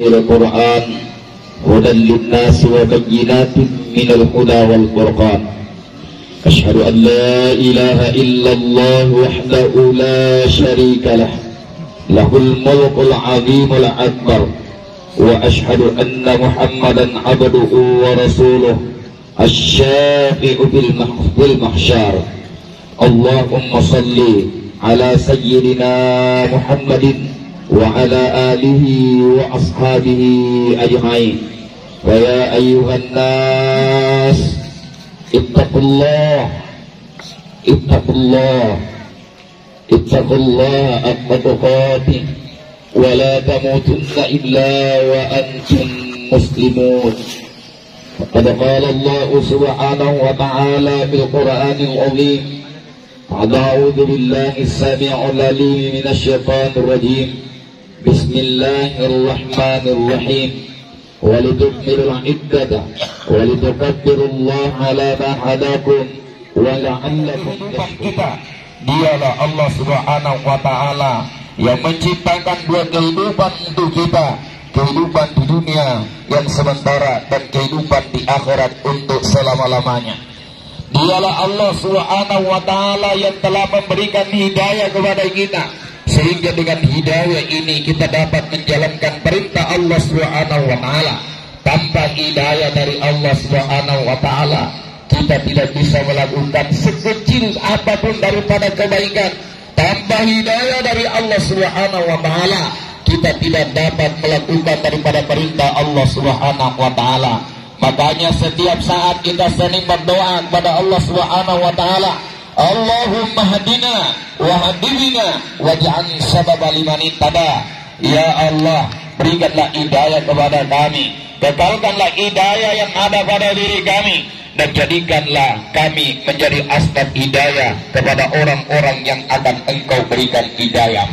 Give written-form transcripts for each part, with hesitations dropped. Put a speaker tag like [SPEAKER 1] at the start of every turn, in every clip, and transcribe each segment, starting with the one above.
[SPEAKER 1] القرآن هدى للناس وبينات من الهدى والفرقان. أشهد أن لا إله إلا الله وحده لا شريك له، له الملك العظيم الأكبر، وأشهد أن محمدا عبده ورسوله الشافع في المحشر. اللهم صل على سيدنا محمد وعلى آله وأصحابه أجمعين. ويا أيها الناس اتقوا الله حق تقاته ولا تموتن إلا وأنتم مسلمون. فقد قال الله سبحانه وتعالى في القرآن العظيم: أعوذ بالله السميع العليم من الشيطان الرجيم. بسم الله الرحمن الرحيم. ولتكملوا العدة ولتكبروا الله على ما هداكم ولعلكم تشكرون.
[SPEAKER 2] Dialah Allah Subhanahu wa Ta'ala yang menciptakan dua kehidupan untuk kita, kehidupan di dunia yang sementara dan kehidupan di akhirat untuk selama-lamanya. Dialah Allah Subhanahu wa Ta'ala yang telah memberikan hidayah kepada kita, sehingga dengan hidayah ini kita dapat menjalankan perintah Allah Subhanahu wa Ta'ala. Tanpa hidayah dari Allah Subhanahu wa Ta'ala, kita tidak bisa melakukan sekecil apapun daripada kebaikan. Tanpa hidayah dari Allah Subhanahu wa Ta'ala, kita tidak dapat melakukan daripada perintah Allah Subhanahu wa Ta'ala. Makanya setiap saat kita sering berdoa kepada Allah Subhanahu wa Ta'ala, Allahumma hadina wa hadina waj'alni sababa liman ihtada. Ya Allah, berikanlah hidayah kepada kami, kekalkanlah hidayah yang ada pada diri kami, dan jadikanlah kami menjadi asbab hidayah kepada orang-orang yang akan Engkau berikan hidayah.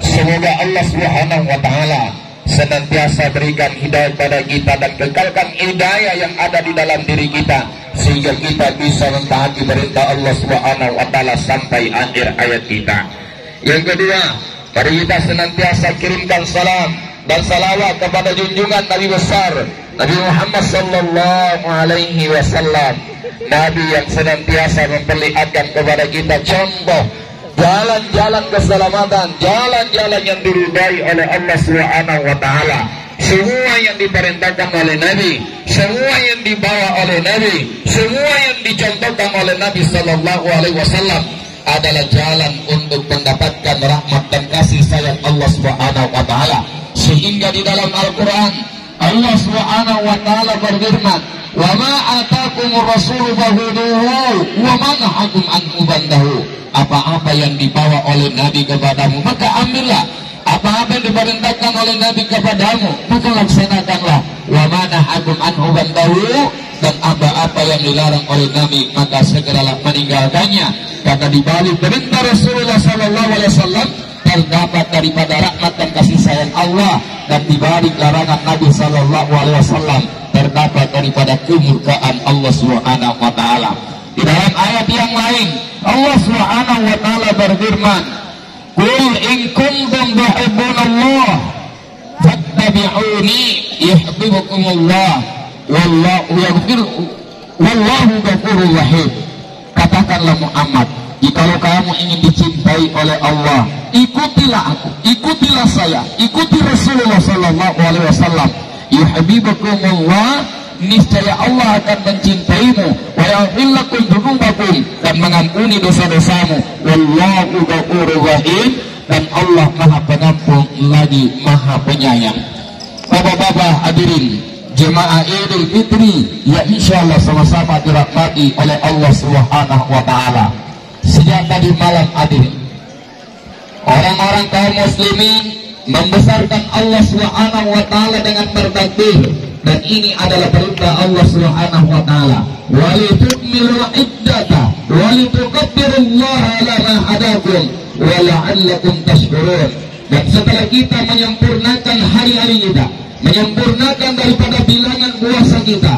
[SPEAKER 2] Semoga Allah Subhanahu wa Ta'ala senantiasa berikan hidayah kepada kita dan kekalkan hidayah yang ada di dalam diri kita, sehingga kita bisa mentaati perintah Allah Subhanahu wa Ta'ala sampai akhir ayat kita. Yang kedua, mari kita senantiasa kirimkan salam dan salawat kepada junjungan Nabi besar Nabi Muhammad sallallahu alaihi wasallam, Nabi yang senantiasa memperlihatkan kepada kita contoh jalan-jalan keselamatan, jalan-jalan yang diridai oleh Allah Subhanahu wa Ta'ala. Semua yang diperintahkan oleh Nabi, semua yang dibawa oleh Nabi, semua yang dicontohkan oleh Nabi sallallahu alaihi wasallam adalah jalan untuk mendapatkan rahmat dan kasih sayang Allah Subhanahu wa Ta'ala. Sehingga di dalam Al-Quran Allah Subhanahu wa Ta'ala berfirman, "Wa ma atakumur rasulu fakhudhuhu wa ma nahakum anhu fantahu." Apa-apa yang dibawa oleh Nabi kepadamu maka ambillah, apa-apa yang diperintahkan oleh Nabi kepadamu maka laksanakanlah. Wa ma nahakum anhu fantahu, dan apa-apa yang dilarang oleh Nabi maka segeralah meninggalkannya. Karena di balik perintah Rasulullah sallallahu alaihi wasallam terdapat daripada rahmat dan kasih sayang Allah, dan di balik larangan Nabi sallallahu alaihi wasallam terdapat daripada kemurkaan Allah Subhanahu wa Ta'ala. Di dalam ayat yang lain Allah Subhanahu wa Ta'ala berfirman, "Qul in kuntum tuhibbunallah fattabi'uni yuhibbukumullah wallahu ghafurur rahim." Katakanlah Muhammad, jikalau kamu ingin dicintai oleh Allah, ikutilah aku, ikutilah saya, ikuti Rasulullah sallallahu alaihi wasallam. Yuhibbukumullah, niscaya Allah akan mencintaimu, wa yaghfir lakum dzunubakum, dan mengampuni dosa-dosamu. Wallahu ghafurur rahim, dan Allah Maha Pengampun lagi Maha Penyayang. Bapak-bapak hadirin jemaah Idul Fitri yang insyaallah sama-sama dirahmati oleh Allah Subhanahu wa Ta'ala. Sejak tadi malam hadirin, orang-orang kaum muslimin membesarkan Allah Subhanahu wa Ta'ala dengan bertakbir, dan ini adalah perintah Allah Subhanahu wa Ta'ala. Walitukmilul iddata walitukabbirullaha ala ma hadakum wa la'allakum tashkurun. Dan setelah kita menyempurnakan hari-hari kita, menyempurnakan daripada bilangan puasa kita,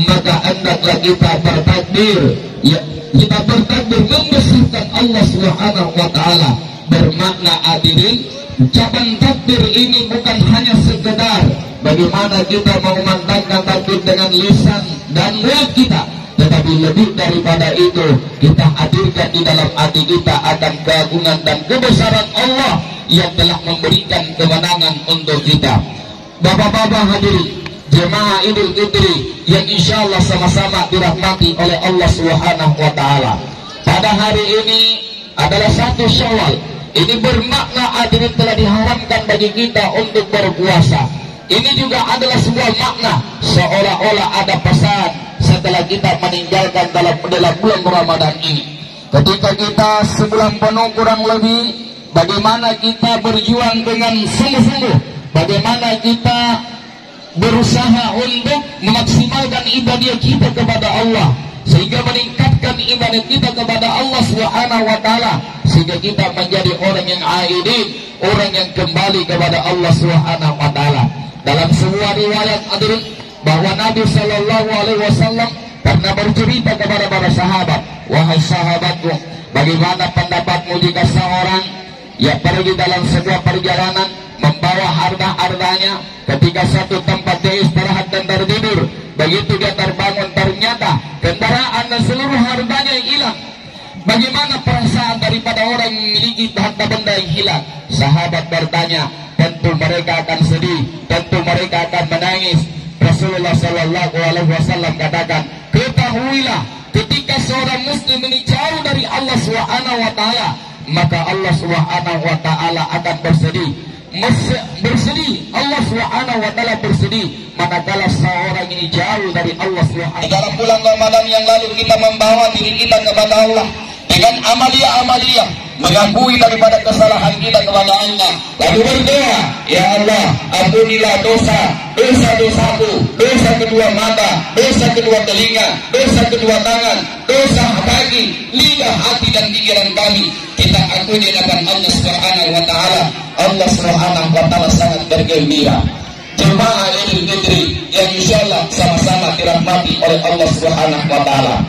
[SPEAKER 2] maka hendaklah kita bertakbir, ya, kita bertakbir membesarkan Allah Subhanahu wa Ta'ala. Bermakna hadirin, ucapan takbir ini bukan hanya sekedar
[SPEAKER 1] bagaimana kita mengumandangkan takbir dengan lisan dan mulut kita, tetapi lebih daripada itu kita hadirkan di dalam hati kita akan keagungan dan kebesaran Allah yang telah memberikan kemenangan untuk kita. Bapak-bapak hadirin jemaah Idul Fitri yang insya Allah sama-sama dirahmati oleh Allah Subhanahu wa Ta'ala. Pada hari ini adalah 1 Syawal. Ini bermakna hadirin telah diharamkan bagi kita untuk berpuasa. Ini juga adalah sebuah makna seolah-olah ada pesan setelah kita meninggalkan dalam bulan Ramadan ini. Ketika kita sebulan penuh kurang lebih, bagaimana kita berjuang dengan sungguh-sungguh, bagaimana kita berusaha untuk memaksimalkan ibadah kita kepada Allah, sehingga meningkatkan ibadah kita kepada Allah Subhanahu wa Ta'ala, sehingga kita menjadi orang yang aidin, orang yang kembali kepada Allah Subhanahu wa Ta'ala. Dalam sebuah riwayat hadirin bahwa Nabi Shallallahu Alaihi Wasallam pernah bercerita kepada para sahabat, wahai sahabatku, bagaimana pendapatmu jika seorang yang pergi dalam sebuah perjalanan membawa harta-hartanya, ketika satu tempat dia istirahat dan tertidur, begitu dia terbangun ternyata kendaraan dan seluruh hartanya yang hilang. Bagaimana perasaan daripada orang yang memiliki harta benda yang hilang? Sahabat bertanya, tentu mereka akan sedih, tentu mereka akan menangis. Rasulullah Sallallahu Alaihi Wasallam katakan, ketahuilah ketika seorang muslim ini jauh dari Allah Subhanahu wa Ta'ala, maka Allah Subhanahu wa Ta'ala akan bersedih. Allah Subhanahu wa Ta'ala bersedih manakala seorang ini jauh dari Allah Subhanahu. Dalam bulan Ramadan yang lalu kita membawa diri kita kepada Allah dengan amalia-amalia, mengakui daripada kesalahan kita kepada Allah, lalu berdoa, ya Allah, ampunilah dosa-dosaku, dosa kedua mata, dosa kedua telinga, dosa kedua tangan, dosa kaki, lidah, hati dan pikiran kami. Kita akui di hadapan Allah Subhanahu wa Ta'ala. Allah Subhanahu wa Ta'ala sangat bergembira. Jemaah Idul Fitri yang insyaallah sama-sama dirahmati oleh Allah Subhanahu wa Ta'ala.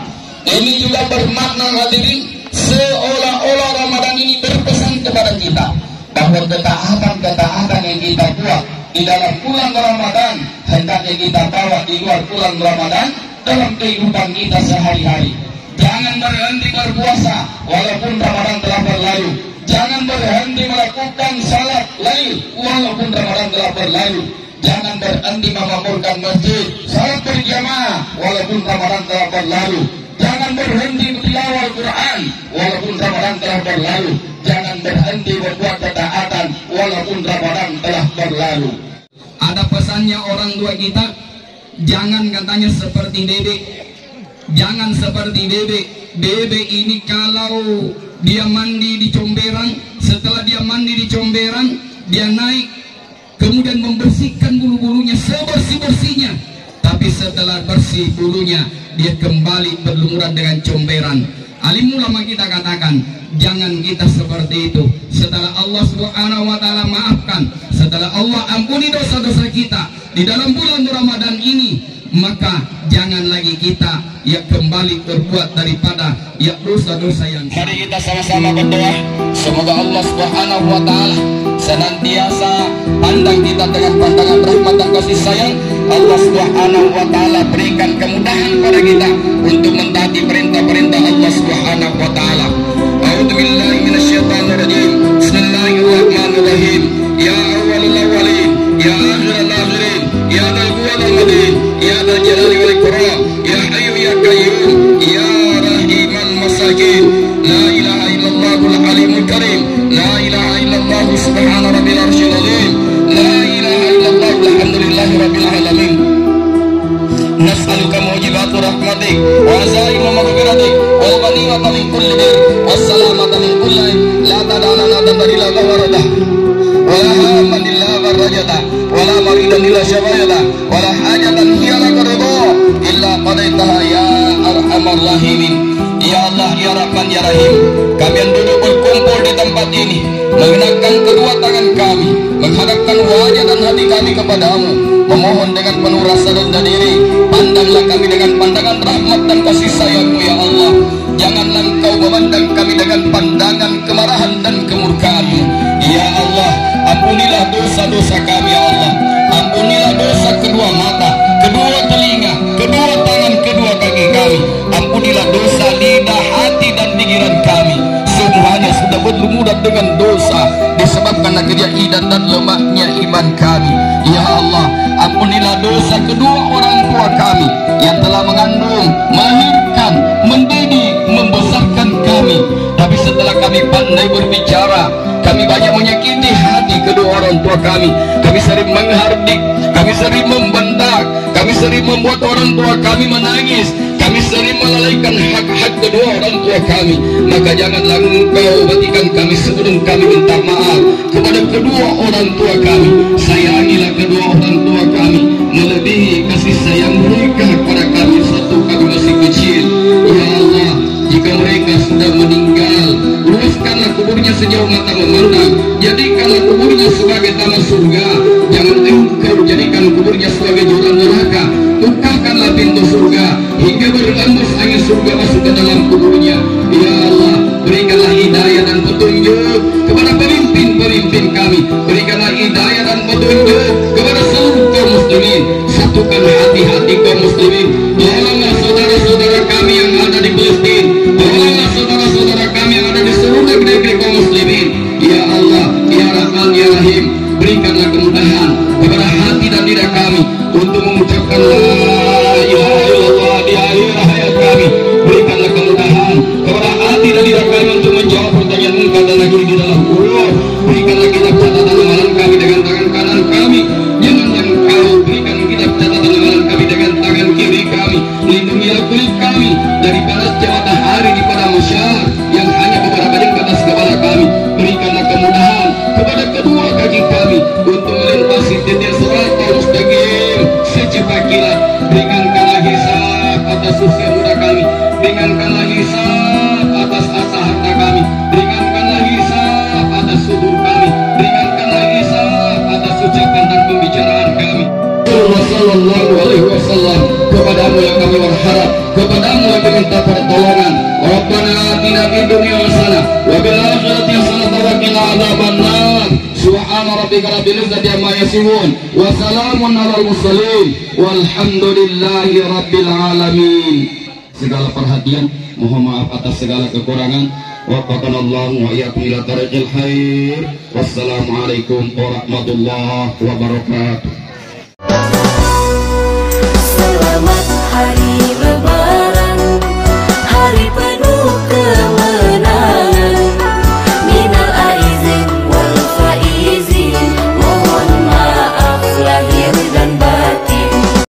[SPEAKER 1] Ini juga bermakna hadirin, seolah-olah Ramadan ini berpesan kepada kita bahwa ketaatan yang kita buat di dalam bulan Ramadan hendaknya kita bawa di luar bulan Ramadan dalam kehidupan kita sehari-hari. Jangan berhenti berpuasa walaupun Ramadan telah berlalu. Jangan berhenti melakukan salat lail walaupun Ramadan telah berlalu. Jangan berhenti memakmurkan masjid, salat berjamaah walaupun Ramadan telah berlalu. Jangan berhenti bertilawah Al-Quran walaupun Ramadan telah berlalu. Jangan berhenti berbuat ketaatan walaupun Ramadan telah berlalu. Ada pesannya orang tua kita, jangan katanya seperti bebek. Jangan seperti bebek. Bebek ini kalau dia mandi di comberan, setelah dia mandi di comberan, dia naik kemudian membersihkan bulu-bulunya sebersih-bersihnya. Tapi setelah bersih bulunya, dia kembali berlumuran dengan comberan. Alim ulama kita katakan, jangan kita seperti itu. Setelah Allah Subhanahu wa Ta'ala maafkan, setelah Allah ampuni dosa-dosa kita di dalam bulan Ramadan ini, maka jangan lagi kita kembali berbuat daripada dosa-dosa yang. Mari kita sama-sama berdoa, semoga Allah Subhanahu wa Ta'ala senantiasa pandang kita dengan pandangan rahmat dan kasih sayang. Allah Subhanahu wa Ta'ala berikan kemudahan pada kita untuk mentaati perintah-perintah Allah Subhanahu wa Ta'ala. A'udzubillahi minasyaitonirrajim. Bismillahirrahmanirrahim. Ya awwalul awwalin, ya akhirul akhirin, ya dzal quwwatil matin, ya dzal jalali wal ikram, ya hayyu ya qayyum, ya rahiman masakin. La ilaha illallahul alimul karim, la ilaha illallah subhana rabbil arsyil azim, la ilaha illallah alhamdulillahi rabbil alamin. Nas'aluka mujibatur rahmatik wa azaima maghfiratik wal ghanimata min kulli bir was salamata min kulli la tadana tadilla ghawrada wa la hamman illa farajata wa la maridan illa shafayata wa la hajatan hiya laka ridha illa qadaitaha ya arhamar rahimin. Ya Allah, ya Rahman, ya Rahim, kami yang duduk berkumpul di tempat ini mengenakkan kedua tangan kami, menghadapkan wajah dan hati kami kepadamu, memohon dengan penuh rasa dan diri, pandanglah kami dengan pandangan rahmat dan kasih sayang-Mu ya Allah. Janganlah Engkau memandang kami dengan pandangan kemarahan dan kemurkaan-Mu. Ya Allah, ampunilah dosa-dosa kami ya Allah, ampunilah dosa dengan dosa disebabkan kejahatan dan lemahnya iman kami. Ya Allah, ampunilah dosa kedua orang tua kami yang telah mengandung, melahirkan, mendidik, membesarkan kami. Tapi setelah kami pandai berbicara, kami banyak menyakiti hati kedua orang tua kami. Kami sering menghardik, kami sering membentak, kami sering membuat orang tua kami menangis, kami sering melalaikan hak-hak kedua orang tua kami. Maka janganlah Engkau batikan kami sebelum kami minta maaf kepada kedua orang tua kami. Sayangilah kedua orang tua kami melebihi kasih sayang mereka kepada kami satu kami masih kecil. Ya Allah, jika mereka sudah meninggal, luaskanlah kuburnya sejauh mata memandang, jadikanlah kuburnya sebagai tanah surga. Jangan Engkau jadikan kuburnya sebagai jurang neraka. Bukakanlah pintu surga hingga berembus angin surga masuk ke dalam kuburnya. Ya Allah, berikanlah hidayah dan petunjuk kepada pemimpin-pemimpin kami. Berikanlah hidayah dan petunjuk kepada seluruh kaum muslimin. Satukan hati-hati kaum muslimin. Tolonglah saudara-saudara kami yang ada di Palestina. Tolonglah saudara-saudara kami yang ada di seluruh negeri kaum muslimin. Ya Allah, Ya Rahman, Ya Rahim, berikanlah kemudahan kepada hati dan diri kami untuk mengucapkan la ilaha illallah di akhir hayat kami. Berikanlah kemudahan kepada hati dan diri kami untuk menjawab pertanyaan Engkau dan lagi di dalam kubur. Berikanlah kitab catatan amalan kami dengan tangan kanan kami. Jangan Engkau berikan kitab catatan amalan kami dengan tangan kiri kami. Lindungilah kulit kami dari panasnya matahari di padang mahsyar yang hanya beberapa jengkal atas kepala kami. Berikanlah kemudahan kepada kedua kaki kami untuk melintasi titik siratal mustaqim secepat kilat. Ringankanlah hisab atas usia muda kami, ringankanlah hisab atas asa harta kami, ringankanlah hisab atas subur kami, ringankanlah hisab atas ucapan dan pembicaraan kami. Sallallahu alaihi wasallam, kepadamu yang kami berharap, kepadamu yang kami minta pertolongan. Rabbana atina fid dunya hasanah wa fil akhirati hasanah wa qina adzabannar. Subhana rabbika rabbil izzati amma yasifun wa salamun alal mursalin walhamdulillahi rabbil alamin. Segala perhatian, mohon maaf atas segala kekurangan. Waffaqanallahu wa iyyakum ila tariqil khair. Wassalamualaikum warahmatullahi wabarakatuh.